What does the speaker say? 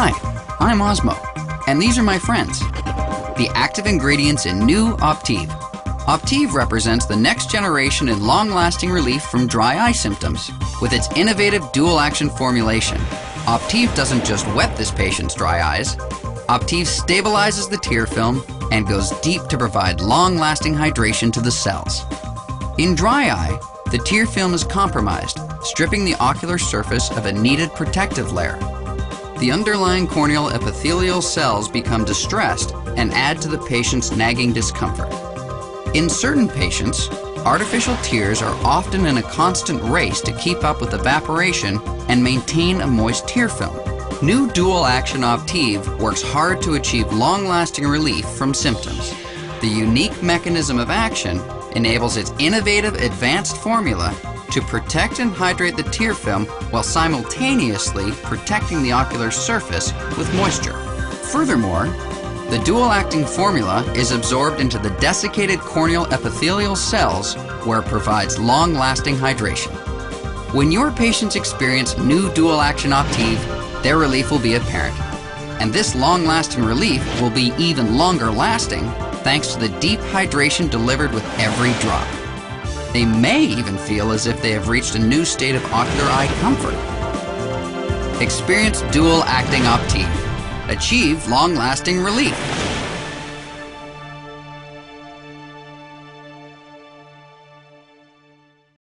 Hi, I'm Osmo, and these are my friends, the active ingredients in new Optive. Optive represents the next generation in long-lasting relief from dry eye symptoms. With its innovative dual-action formulation, Optive doesn't just wet this patient's dry eyes. Optive stabilizes the tear film and goes deep to provide long-lasting hydration to the cells. In dry eye, the tear film is compromised, stripping the ocular surface of a needed protective layer. The underlying corneal epithelial cells become distressed and add to the patient's nagging discomfort. In certain patients, artificial tears are often in a constant race to keep up with evaporation and maintain a moist tear film. New dual-action Optive works hard to achieve long-lasting relief from symptoms. The unique mechanism of action enables its innovative advanced formula to protect and hydrate the tear film while simultaneously protecting the ocular surface with moisture. Furthermore, the dual-acting formula is absorbed into the desiccated corneal epithelial cells where it provides long-lasting hydration. When your patients experience new dual-action Optive, their relief will be apparent. And this long-lasting relief will be even longer-lasting thanks to the deep hydration delivered with every drop. They may even feel as if they have reached a new state of ocular eye comfort. Experience dual-acting Optive. Achieve long-lasting relief.